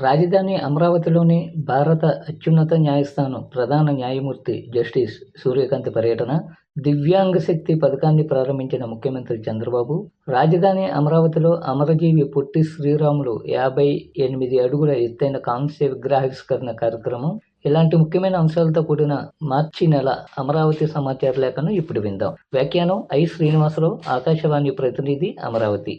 రాజధాని అమరావతిలోని భారత అత్యున్నత న్యాయస్థానం ప్రధాన న్యాయమూర్తి జస్టిస్ సూర్యకాంత్ పర్యటన, దివ్యాంగ శక్తి పథకాన్ని ప్రారంభించిన ముఖ్యమంత్రి చంద్రబాబు, రాజధాని అమరావతిలో అమరజీవి పొట్టి శ్రీరాములు 58 అడుగుల ఎత్తైన కాంస్య విగ్రహావిష్కరణ కార్యక్రమం, ఇలాంటి ముఖ్యమైన అంశాలతో కూడిన మార్చి నెల అమరావతి సమాచార లేఖను ఇప్పుడు విందాం. వ్యాఖ్యానం ఐ. శ్రీనివాసరావు, ఆకాశవాణి ప్రతినిధి, అమరావతి.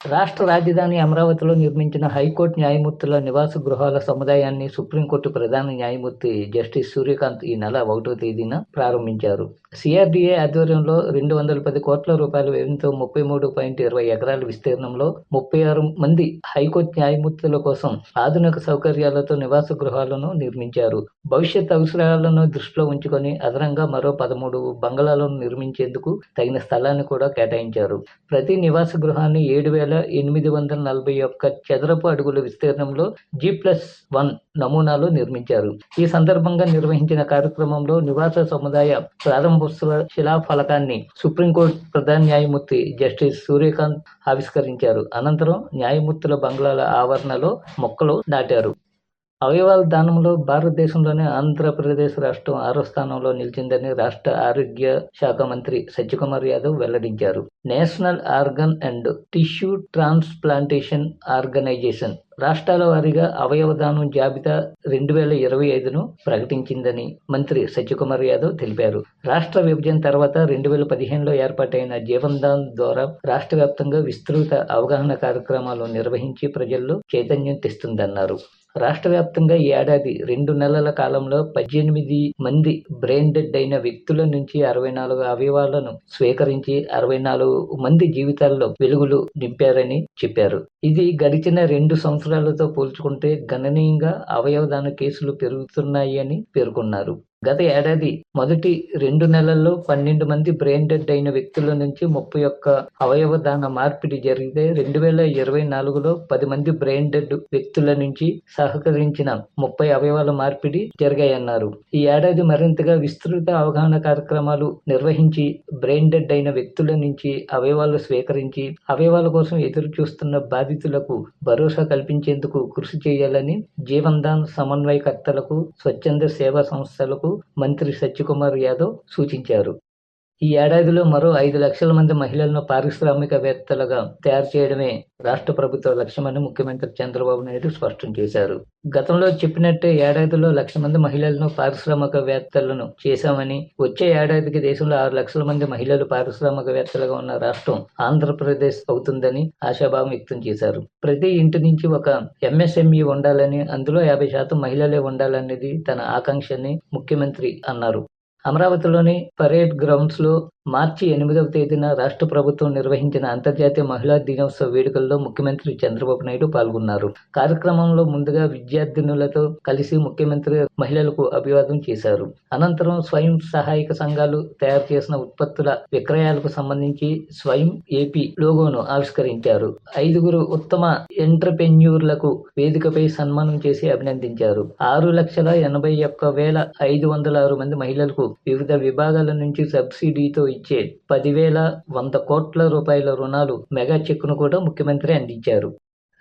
రాష్ట్ర రాజధాని అమరావతిలో నిర్మించిన హైకోర్టు న్యాయమూర్తుల నివాస గృహాల సముదాయాన్ని సుప్రీంకోర్టు ప్రధాన న్యాయమూర్తి జస్టిస్ సూర్యకాంత్ ఈ నెల 1వ తేదీన ప్రారంభించారు. సిఆర్డీఏ ఆధ్వర్యంలో 210 కోట్ల రూపాయల వ్యయంతో 33.20 ఎకరాల విస్తీర్ణంలో 36 మంది హైకోర్టు న్యాయమూర్తుల కోసం ఆధునిక సౌకర్యాలతో నివాస గృహాలను నిర్మించారు. భవిష్యత్ అవసరాలను దృష్టిలో ఉంచుకొని అదనంగా మరో 13 బంగళాలను నిర్మించేందుకు తగిన స్థలాన్ని కూడా కేటాయించారు. ప్రతి నివాస గృహాన్ని 7,841 చదరపు అడుగుల విస్తీర్ణంలో G+1 నమూనాలో నిర్మించారు. ఈ సందర్భంగా నిర్వహించిన కార్యక్రమంలో నివాస సముదాయ ప్రారంభోత్సవ శిలాఫలకాన్ని సుప్రీంకోర్టు ప్రధాన న్యాయమూర్తి జస్టిస్ సూర్యకాంత్ ఆవిష్కరించారు. అనంతరం న్యాయమూర్తుల బంగ్లాల ఆవరణలో మొక్కలు నాటారు. అవయవాల దానంలో భారతదేశంలోనే ఆంధ్రప్రదేశ్ రాష్ట్రం 6వ స్థానంలో నిలిచిందని రాష్ట్ర ఆరోగ్య శాఖ మంత్రి సత్యకుమార్ యాదవ్ వెల్లడించారు. National organ and tissue transplantation organisation రాష్ట్రాల వారీగా అవయవ దానం జాబితా 2025ను ప్రకటించిందని మంత్రి సత్యకుమార్ యాదవ్ తెలిపారు. రాష్ట్ర విభజన తర్వాత 2015లో ఏర్పాటైన జీవన్ దాన్ ద్వారా రాష్ట్ర వ్యాప్తంగా విస్తృత అవగాహన కార్యక్రమాలు నిర్వహించి ప్రజల్లో చైతన్యం తెస్తుందన్నారు. రాష్ట్ర వ్యాప్తంగా ఈ ఏడాది 2 నెలల కాలంలో 18 మంది బ్రెయిన్ డెడ్ అయిన వ్యక్తుల నుంచి 64 అవయవాలను స్వీకరించి 64 మంది జీవితాల్లో వెలుగులు నింపారని చెప్పారు. ఇది గడిచిన 2 సంవత్సరాలతో పోల్చుకుంటే గణనీయంగా అవయవదాన కేసులు పెరుగుతున్నాయి అని పేర్కొన్నారు. గత ఏడాది మొదటి 2 నెలల్లో 12 మంది బ్రెయిన్ డెడ్ అయిన వ్యక్తుల నుంచి 31 అవయవ దాన మార్పిడి జరిగితే 2024లో 10 మంది బ్రెయిన్ డెడ్ వ్యక్తుల నుంచి సహకరించిన 30 అవయవాల మార్పిడి జరిగాయన్నారు. ఈ ఏడాది మరింతగా విస్తృత అవగాహన కార్యక్రమాలు నిర్వహించి బ్రెయిన్ డెడ్ అయిన వ్యక్తుల నుంచి అవయవాలు స్వీకరించి అవయవాల కోసం ఎదురు చూస్తున్న బాధితులకు భరోసా కల్పించేందుకు కృషి చేయాలని జీవన్ దాన్ సమన్వయకర్తలకు, స్వచ్ఛంద సేవా సంస్థలకు మంత్రి సత్యకుమార్ యాదవ్ సూచించారు. ఈ ఏడాదిలో మరో 5 లక్షల మంది మహిళలను పారిశ్రామికవేత్తలుగా తయారు చేయడమే రాష్ట్ర ప్రభుత్వ లక్ష్యమని ముఖ్యమంత్రి చంద్రబాబు నాయుడు స్పష్టం చేశారు. గతంలో చెప్పినట్టే ఏడాదిలో 1 లక్ష మంది మహిళలను పారిశ్రామికవేత్తలను చేశామని, వచ్చే ఏడాదికి దేశంలో 6 లక్షల మంది మహిళలు పారిశ్రామికవేత్తలుగా ఉన్న రాష్ట్రం ఆంధ్రప్రదేశ్ అవుతుందని ఆశాభావం వ్యక్తం చేశారు. ప్రతి ఇంటి నుంచి ఒక MSME ఉండాలని, అందులో 50% మహిళలే ఉండాలనేది తన ఆకాంక్ష అని ముఖ్యమంత్రి అన్నారు. అమరావతిలోని పరేడ్ గ్రౌండ్స్ లో మార్చి 8వ తేదీన రాష్ట్ర ప్రభుత్వం నిర్వహించిన అంతర్జాతీయ మహిళా దినోత్సవ వేడుకల్లో ముఖ్యమంత్రి చంద్రబాబు నాయుడు పాల్గొన్నారు. కార్యక్రమంలో ముందుగా విద్యార్థినులతో కలిసి ముఖ్యమంత్రి మహిళలకు అభివాదం చేశారు. అనంతరం స్వయం సహాయక సంఘాలు తయారు చేసిన ఉత్పత్తుల విక్రయాలకు సంబంధించి స్వయం ఏపీ లోగోను ఆవిష్కరించారు. 5 ఉత్తమ ఎంటర్‌ప్రెన్యూర్లకు వేదికపై సన్మానం చేసి అభినందించారు. 6,81,506 మంది మహిళలకు వివిధ విభాగాల నుంచి సబ్సిడీతో ఇచ్చే 10,100 కోట్ల రూపాయల రుణాలు మెగా చెక్కును కూడా ముఖ్యమంత్రి అందించారు.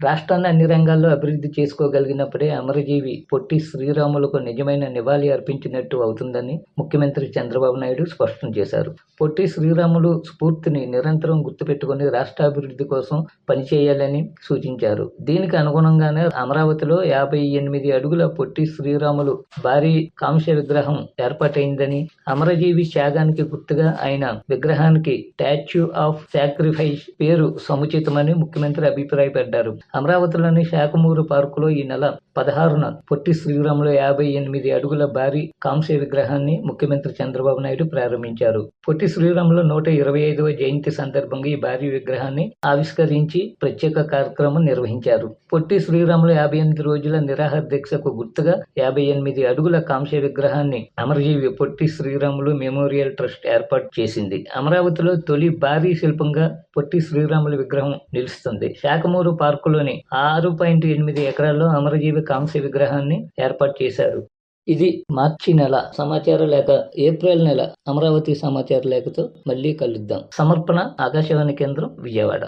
రాష్ట్రాన్ని అన్ని రంగాల్లో అభివృద్ధి చేసుకోగలిగినప్పుడే అమరజీవి పొట్టి శ్రీరాములకు నిజమైన నివాళి అర్పించినట్టు అవుతుందని ముఖ్యమంత్రి చంద్రబాబు నాయుడు స్పష్టం చేశారు. పొట్టి శ్రీరాములు స్ఫూర్తిని నిరంతరం గుర్తుపెట్టుకుని రాష్ట్రాభివృద్ధి కోసం పనిచేయాలని సూచించారు. దీనికి అనుగుణంగానే అమరావతిలో 58 అడుగుల పొట్టి శ్రీరాములు భారీ కాంస్య విగ్రహం ఏర్పాటైందని, అమరజీవి త్యాగానికి గుర్తుగా ఆయన విగ్రహానికి స్టాచ్యూ ఆఫ్ సాక్రిఫైస్ పేరు సముచితమని ముఖ్యమంత్రి అభిప్రాయపడ్డారు. అమరావతిలోని శాఖమూరు పార్కులో ఈ నెల 16న పొట్టి శ్రీరాములు 58 అడుగుల భారీ కాంస్య విగ్రహాన్ని ముఖ్యమంత్రి చంద్రబాబు నాయుడు ప్రారంభించారు. పొట్టి శ్రీరాములు 125వ జయంతి సందర్భంగా ఈ భారీ విగ్రహాన్ని ఆవిష్కరించి ప్రత్యేక కార్యక్రమం నిర్వహించారు. పొట్టి శ్రీరాములు 58 రోజుల నిరాహార దీక్షకు గుర్తుగా 58 అడుగుల కాంస్య విగ్రహాన్ని అమరజీవి పొట్టి శ్రీరాములు మెమోరియల్ ట్రస్ట్ ఏర్పాటు చేసింది. అమరావతిలో తొలి భారీ శిల్పంగా పొట్టి శ్రీరాములు విగ్రహం నిలుస్తుంది. శాఖమూరు పార్కులోని 6.8 ఎకరాల్లో అమరజీవి కాంస్య విగ్రహాన్ని ఏర్పాటు చేశారు. ఇది మార్చి నెల సమాచార లేఖ. ఏప్రిల్ నెల అమరావతి సమాచార లేఖతో మళ్ళీ కలుద్దాం. సమర్పణ ఆకాశవాణి కేంద్రం, విజయవాడ.